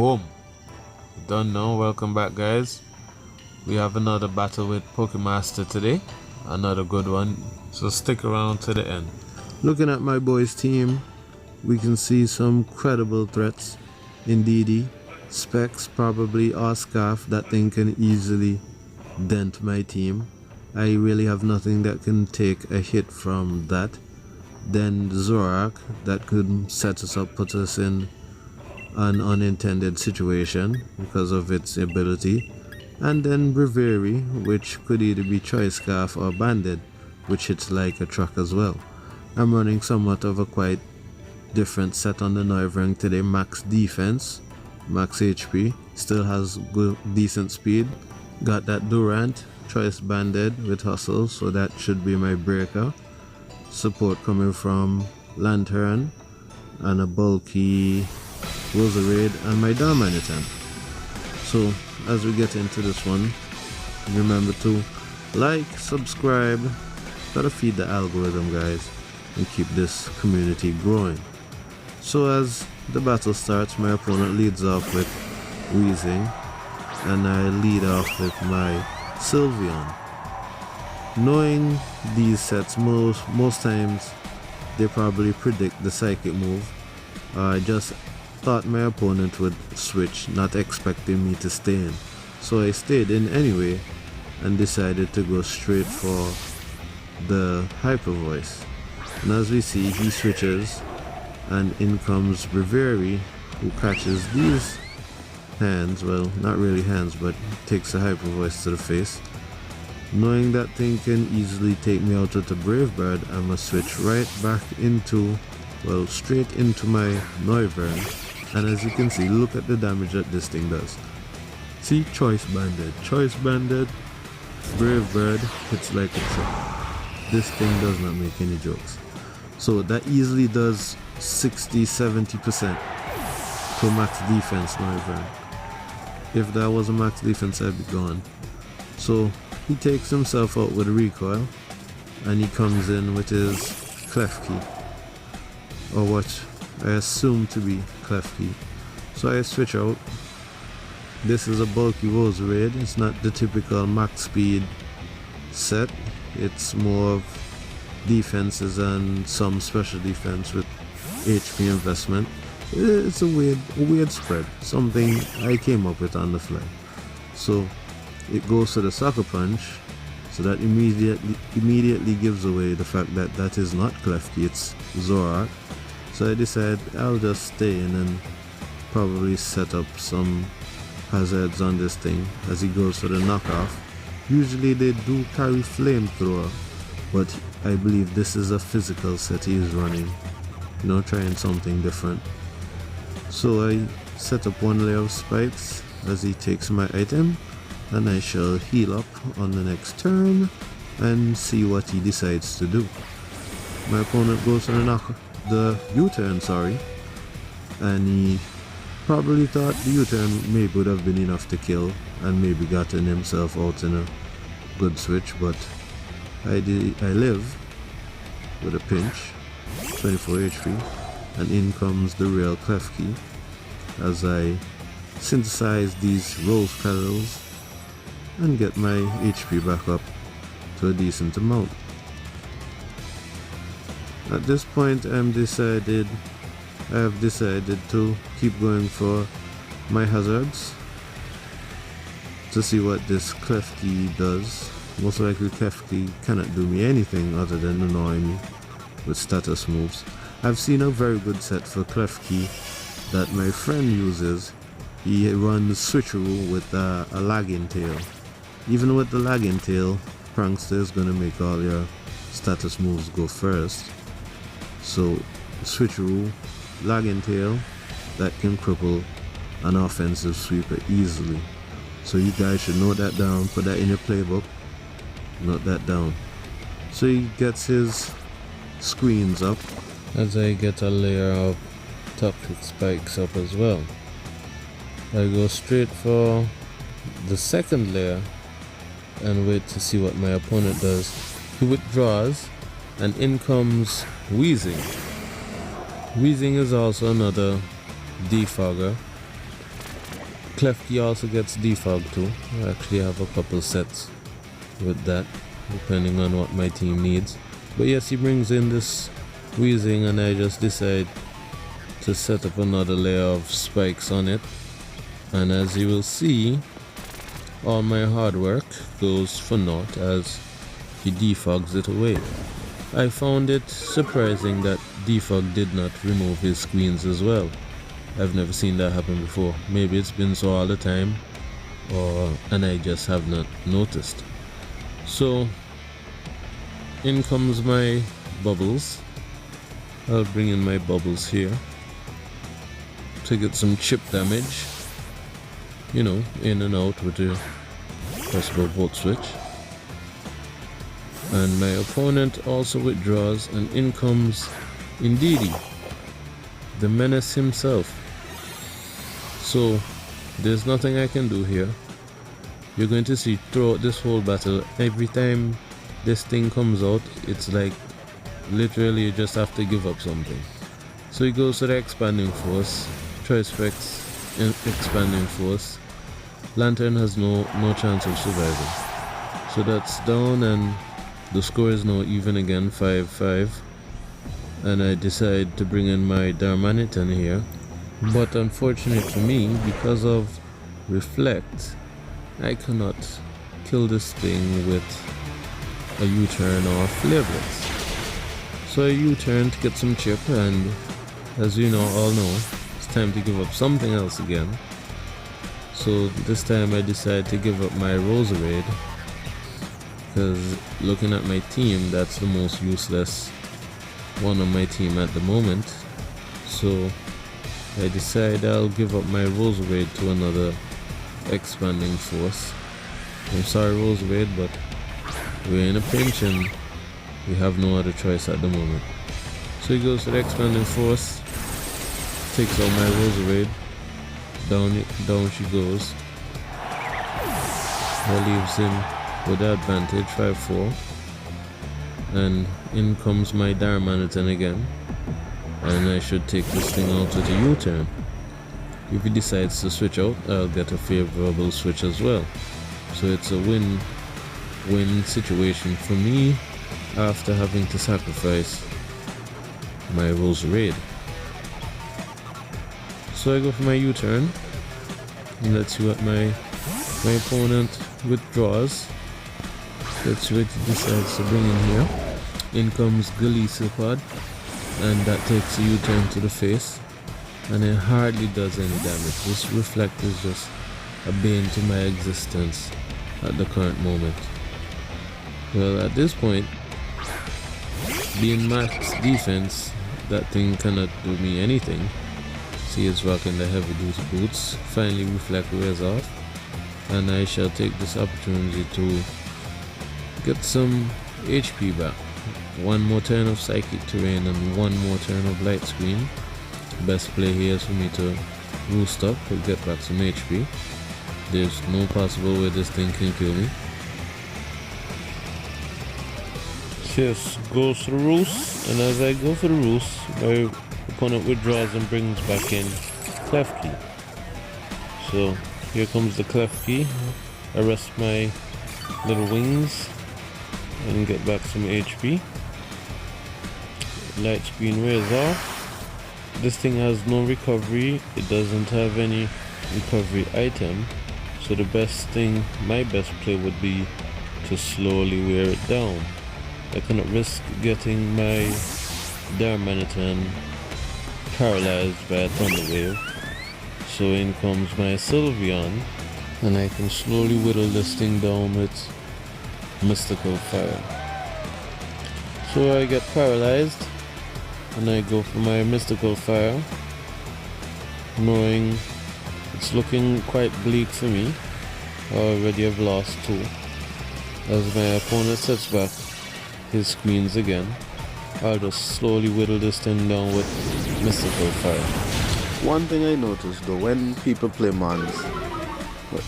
Boom. Done now. Welcome back, guys. We have another battle with Pokemaster today. Another good one. So stick around to the end. Looking at my boys' team, we can see some credible threats. Indeedee, Specs, probably, or Scarf. That thing can easily dent my team. I really have nothing that can take a hit from that. Then Zorak, that could set us up, put us in an unintended situation because of its ability. And then Bravery, which could either be Choice Scarf or Banded, which hits like a truck as well. I'm running somewhat of a quite different set on the Noivern today. Max defense, max HP, still has good, decent speed. Got that Durant, Choice Banded with Hustle, so that should be my breaker. Support coming from Lantern and a bulky Roserade and my Darmanitan. So as we get into this one, remember to like, subscribe, gotta feed the algorithm, guys, and keep this community growing. So as the battle starts, my opponent leads off with Weezing and I lead off with my Sylveon. Knowing these sets, most times they probably predict the psychic move. I just thought my opponent would switch, not expecting me to stay in. So I stayed in anyway and decided to go straight for the Hyper Voice. And as we see, he switches and in comes Bravery, who catches these hands, well, not really hands, but takes a Hyper Voice to the face. Knowing that thing can easily take me out with a Brave Bird, I'm gonna switch right back into, well, straight into my Noivern. And as you can see, look at the damage that this thing does. See, Choice Banded, Brave Bird hits like a truck. This thing does not make any jokes. So that easily does 60-70% to max defense Noivern. If that was a max defense, I'd be gone. So he takes himself out with a recoil and he comes in with his Klefki, or what I assume to be Klefki. So I switch out. This is a bulky Roserade. It's not the typical max speed set. It's more of defenses and some special defense with HP investment. It's a weird spread. Something I came up with on the fly. So it goes to the Sucker Punch, so that immediately gives away the fact that that is not Klefki, it's Zorak. So I decide I'll just stay in and probably set up some hazards on this thing as he goes for the knockoff. Usually they do carry Flamethrower, but I believe this is a physical set he is running, you know, trying something different. So I set up one layer of spikes as he takes my item, and I shall heal up on the next turn and see what he decides to do. My opponent goes for the U-turn, and he probably thought the U-turn maybe would have been enough to kill and maybe gotten himself out in a good switch, but I live with a pinch, 24 HP, and in comes the real Klefki as I synthesize these rose petals and get my HP back up to a decent amount. At this point I have decided to keep going for my hazards to see what this Klefki does. Most likely Klefki cannot do me anything other than annoy me with status moves. I've seen a very good set for Klefki that my friend uses. He runs Switcheroo with a lagging tail. Even with the lagging tail, Prankster is going to make all your status moves go first. So Switcheroo, lagging tail, that can cripple an offensive sweeper easily. So you guys should note that down, put that in your playbook, note that down. So he gets his screens up as I get a layer of toxic spikes up as well. I go straight for the second layer and wait to see what my opponent does. He withdraws and in comes Weezing. Weezing is also another defogger. Klefki also gets defog too. I actually have a couple sets with that, depending on what my team needs. But yes, he brings in this Weezing, and I just decide to set up another layer of spikes on it. And as you will see, all my hard work goes for naught as he defogs it away. I found it surprising that defog did not remove his screens as well. I've never seen that happen before. Maybe it's been so all the time, and I just have not noticed. So in comes my bubbles. I'll bring in my bubbles here to get some chip damage, you know, in and out with the possible volt switch. And my opponent also withdraws, and in comes Indeedee, the menace himself. So there's nothing I can do here. You're going to see throughout this whole battle, every time this thing comes out, it's like literally you just have to give up something. So he goes to the expanding force, choice specs expanding force. Lantern has no chance of surviving. So that's down, and the score is now even again, 5-5. And I decide to bring in my Darmanitan here. But unfortunate for me, because of Reflect, I cannot kill this thing with a U-turn or Flavorless. So I U-turn to get some chip, and as you all know, it's time to give up something else again. So this time I decide to give up my Roserade, because looking at my team, that's the most useless one on my team at the moment. So I decide I'll give up my Roserade to another expanding force. I'm sorry Roserade, but we're in a pinch and we have no other choice at the moment. So he goes to the expanding force, takes out my Roserade, down she goes. That leaves him with the advantage, 5-4. And in comes my Darmanitan again, and I should take this thing out with a U-turn. If he decides to switch out, I'll get a favorable switch as well. So it's a win-win situation for me after having to sacrifice my Roserade. So I go for my U-turn, and let's see what my opponent withdraws. Let's see what he decides to bring in here. In comes Golisopod, and that takes a U-turn to the face, and it hardly does any damage. This Reflect is just a bane to my existence at the current moment. Well, at this point, being max defense, that thing cannot do me anything. See, it's rocking the heavy duty boots. Finally Reflect wears off, and I shall take this opportunity to get some HP back. One more turn of Psychic Terrain and one more turn of Light Screen. Best play here is for me to roost up and get back some HP. There's no possible way this thing can kill me. Just goes to the roost, and as I go for the roost, my opponent withdraws and brings back in Klefki. So here comes the Klefki. I rest my little wings and get back some HP. Light screen wears off. This thing has no recovery. It doesn't have any recovery item. So the best thing, my best play would be to slowly wear it down. I cannot risk getting my Darmanitan paralyzed by a Thunder Wave. So in comes my Sylveon, and I can slowly whittle this thing down with Mystical Fire. So I get paralyzed, and I go for my Mystical Fire, knowing it's looking quite bleak for me. I already have lost 2. As my opponent sets back his screens again, I'll just slowly whittle this thing down with Mystical Fire. One thing I noticed though, when people play Mons,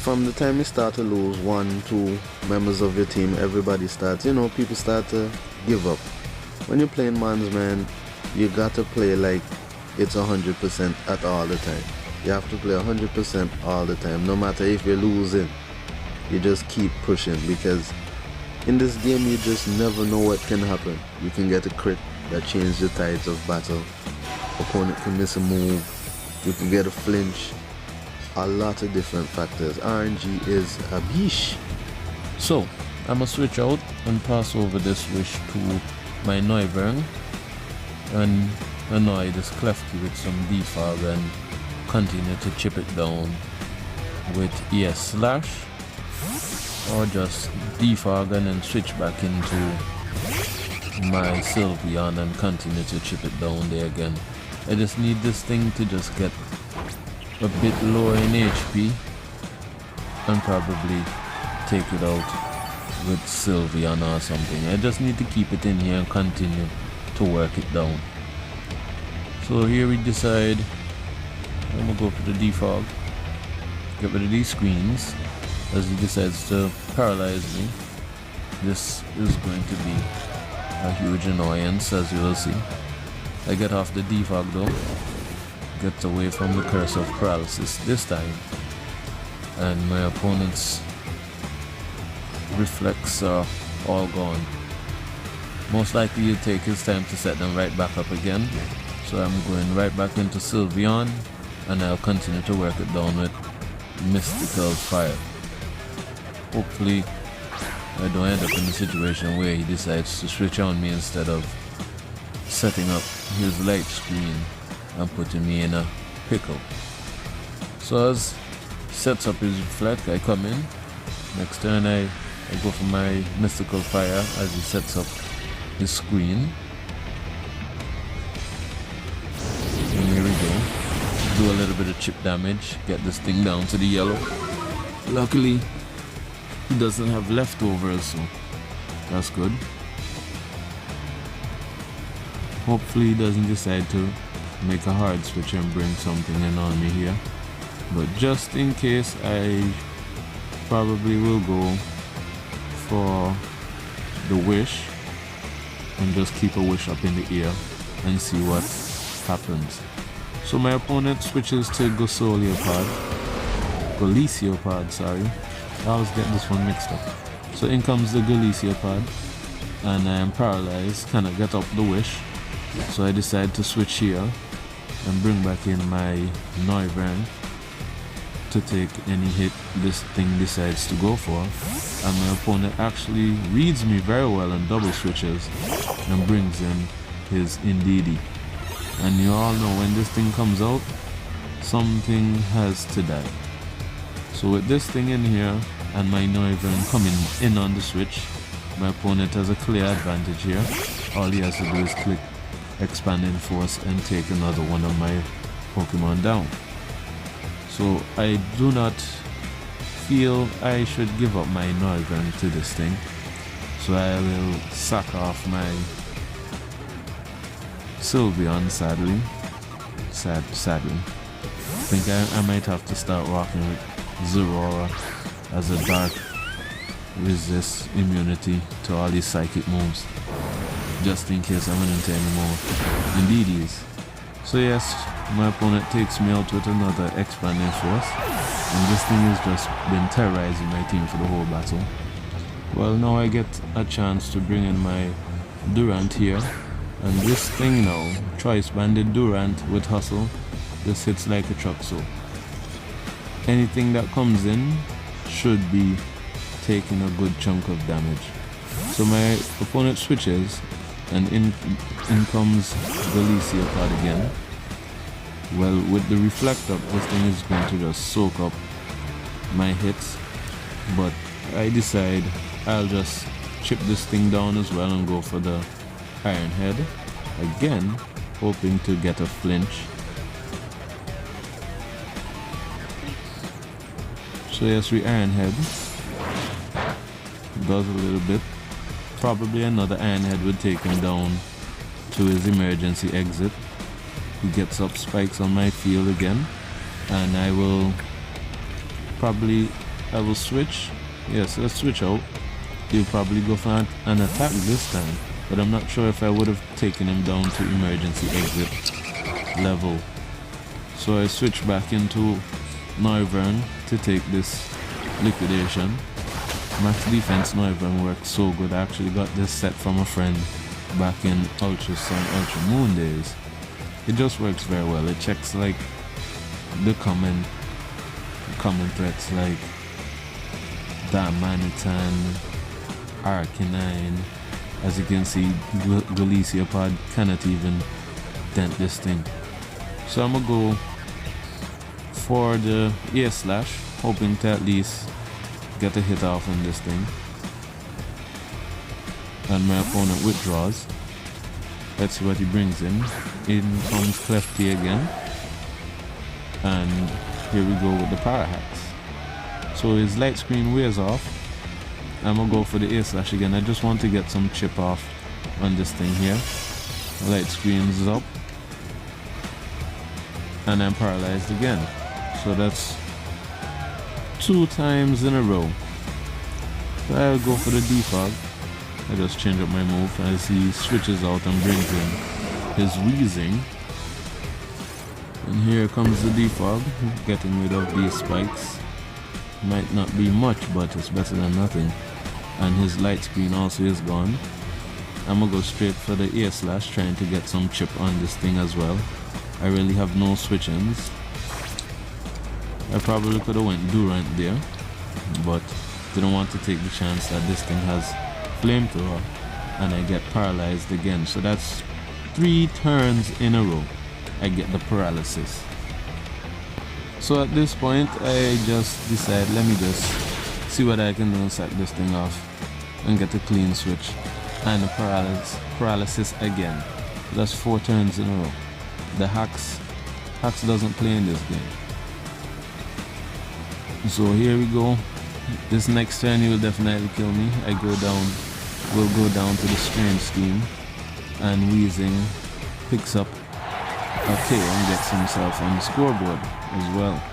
from the time you start to lose 1-2 members of your team, everybody starts, people start to give up. When you're playing Mons, man, you got to play like it's 100% at all the time. You have to play 100% all the time. No matter if you're losing, you just keep pushing, because in this game you just never know what can happen. You can get a crit that changes the tides of battle. Opponent can miss a move. You can get a flinch. A lot of different factors. RNG is a bish. So I'm gonna switch out and pass over this wish to my Noivern and annoy this Klefki with some defog and continue to chip it down with ES slash, or just defog and then switch back into my Sylveon and continue to chip it down there again. I just need this thing to just get a bit lower in HP and probably take it out with Sylveon or something. I just need to keep it in here and continue to work it down. So here we decide I'm gonna go for the defog, get rid of these screens as he decides to paralyze me. This is going to be a huge annoyance, as you will see. I get off the defog though, gets away from the curse of paralysis this time, and my opponent's reflex are all gone. Most likely he'll take his time to set them right back up again, so I'm going right back into Sylveon and I'll continue to work it down with Mystical Fire. Hopefully I don't end up in a situation where he decides to switch on me instead of setting up his light screen and putting me in a pickle. So as he sets up his reflect, I come in. Next turn I go for my Mystical Fire as he sets up his screen. And here we go. Do a little bit of chip damage, get this thing down to the yellow. Luckily he doesn't have leftovers, so that's good. Hopefully he doesn't decide to make a hard switch and bring something in on me here, but just in case I probably will go for the wish and just keep a wish up in the air and see what happens. So my opponent switches to Galiciopod, sorry. I always get this one mixed up. So in comes the Galiciopod, and I am paralyzed, cannot get up the wish. So I decide to switch here and bring back in my Noivern to take any hit this thing decides to go for. And my opponent actually reads me very well and double switches and brings in his Indeedee. And you all know when this thing comes out, something has to die. So with this thing in here and my Noivern coming in on the switch, my opponent has a clear advantage here. All he has to do is click Expanding Force and take another one of my Pokemon down. So I do not feel I should give up my Noivern to this thing. So I will sack off my Sylveon, sadly. Sadly. I think I might have to start rocking with Zeraora as a dark resist immunity to all these psychic moves, just in case I run into any more Indeedees. So yes, my opponent takes me out with another Expanding Force, and this thing has just been terrorizing my team for the whole battle. Well, now I get a chance to bring in my Durant here, and this thing now, Choice Banded Durant with Hustle, just hits like a truck. So anything that comes in should be taking a good chunk of damage. So my opponent switches, and in comes Galiciopod again. Well, with the Reflect Up, this thing is going to just soak up my hits, but I decide I'll just chip this thing down as well and go for the Iron Head, again hoping to get a flinch. So yes, we Iron Head, does a little bit. Probably another Iron Head would take him down to his emergency exit. He gets up spikes on my field again, and I will switch. Yes, let's switch out. He'll probably go for an attack this time, but I'm not sure if I would have taken him down to emergency exit level. So I switch back into Noivern to take this liquidation. Max defense Noivern works so good. I actually got this set from a friend back in Ultra Sun, Ultra Moon days. It just works very well. It checks like the common threats like Darmanitan, Arcanine. As you can see, Golisopod cannot even dent this thing. So I'm gonna go for the Air Slash, hoping to at least get a hit off on this thing. And my opponent withdraws. Let's see what he brings in. In comes Clefty again. And here we go with the Para Hacks. So his light screen wears off. I'm gonna go for the Air Slash again. I just want to get some chip off on this thing here. Light screen's up. And I'm paralyzed again. So that's 2 times in a row. So I'll go for the defog. I just change up my move as he switches out and brings in his Wheezing. And here comes the defog, getting rid of these spikes. Might not be much, but it's better than nothing. And his light screen also is gone. I'm gonna go straight for the Air Slash, trying to get some chip on this thing as well. I really have no switch-ins. I probably could have went Durant there, but didn't want to take the chance that this thing has Flamethrower and I get paralyzed again. So that's 3 turns in a row I get the paralysis. So at this point I just decide, let me just see what I can do and sack this thing off and get a clean switch and a paralysis again. That's 4 turns in a row. The Hacks doesn't play in this game. So here we go. This next turn he will definitely kill me. We'll go down to the Strange Scheme, and Wheezing picks up a KO and gets himself on the scoreboard as well.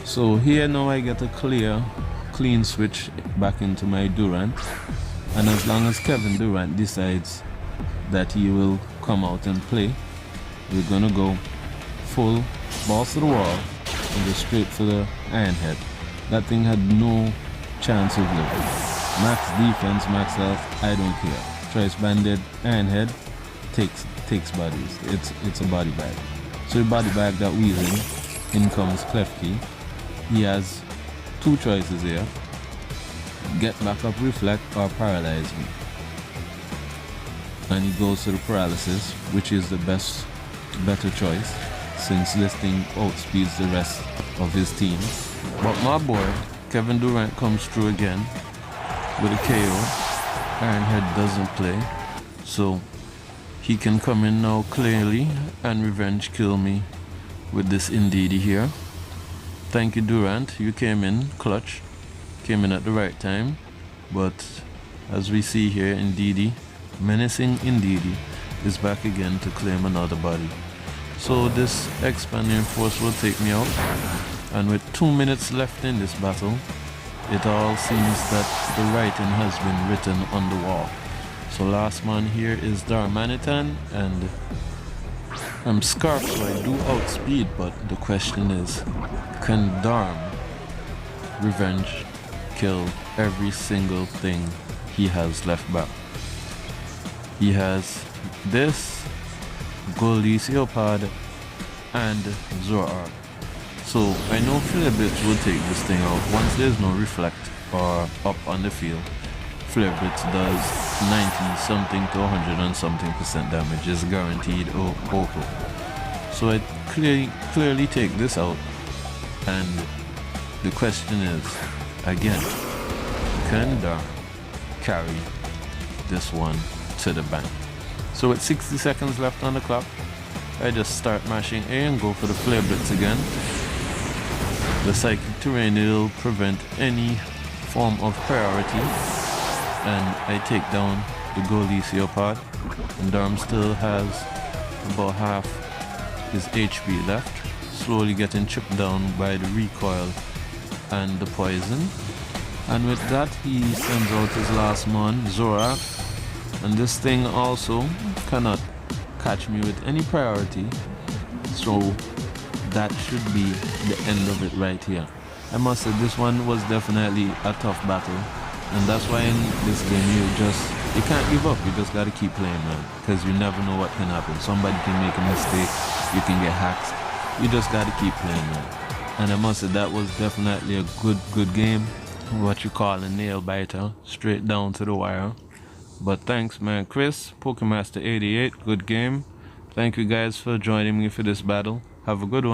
So here now I get a clean switch back into my Durant, and as long as Kevin Durant decides that he will come out and play, we're gonna go full balls to the wall and go straight for the Iron Head. That thing had no chance of living. Max defense, max health, I don't care. Choice Banded, Iron Head takes bodies. It's a body bag. So we body bag that Wheezing. In comes Klefki. He has 2 choices here. Get back up, reflect, or paralyze me. And he goes to the paralysis, which is the better choice, since this thing outspeeds the rest of his team. But my boy, Kevin Durant, comes through again with a KO. Ironhead doesn't play, so he can come in now clearly and revenge kill me with this Indeedee here. Thank you, Durant. You came in clutch, came in at the right time. But as we see here, Indeedee, menacing Indeedee, is back again to claim another body. So this expanding force will take me out, and with 2 minutes left in this battle, it all seems that the writing has been written on the wall. So last man here is Darmanitan, and I'm Scarf, so I do outspeed, but the question is, can Darm revenge kill every single thing he has left back? He has this, Golisopod, and Zoroark. So I know Flareblitz will take this thing out once there's no reflect or up on the field. Flareblitz does 90 something to 100 and something % damage, is guaranteed auto. So I clearly take this out, and the question is, again, can Darm carry this one to the bank? So with 60 seconds left on the clock, I just start mashing A and go for the Flare Blitz again. The Psychic Terrain will prevent any form of priority, and I take down the Golisopod, and Darm still has about half his HP left, slowly getting chipped down by the recoil and the poison. And with that, he sends out his last mon, Zoroark, and this thing also cannot catch me with any priority, So that should be the end of it right here. I must say this one was definitely a tough battle, and that's why in this game you can't give up. You just gotta keep playing, man, because you never know what can happen. Somebody can make a mistake, you can get hacked. You just gotta keep playing, man. And I must say that was definitely a good game. What you call a nail biter, straight down to the wire. But thanks, man. Chris, Pokemaster 88, good game. Thank you guys for joining me for this battle. Have a good one.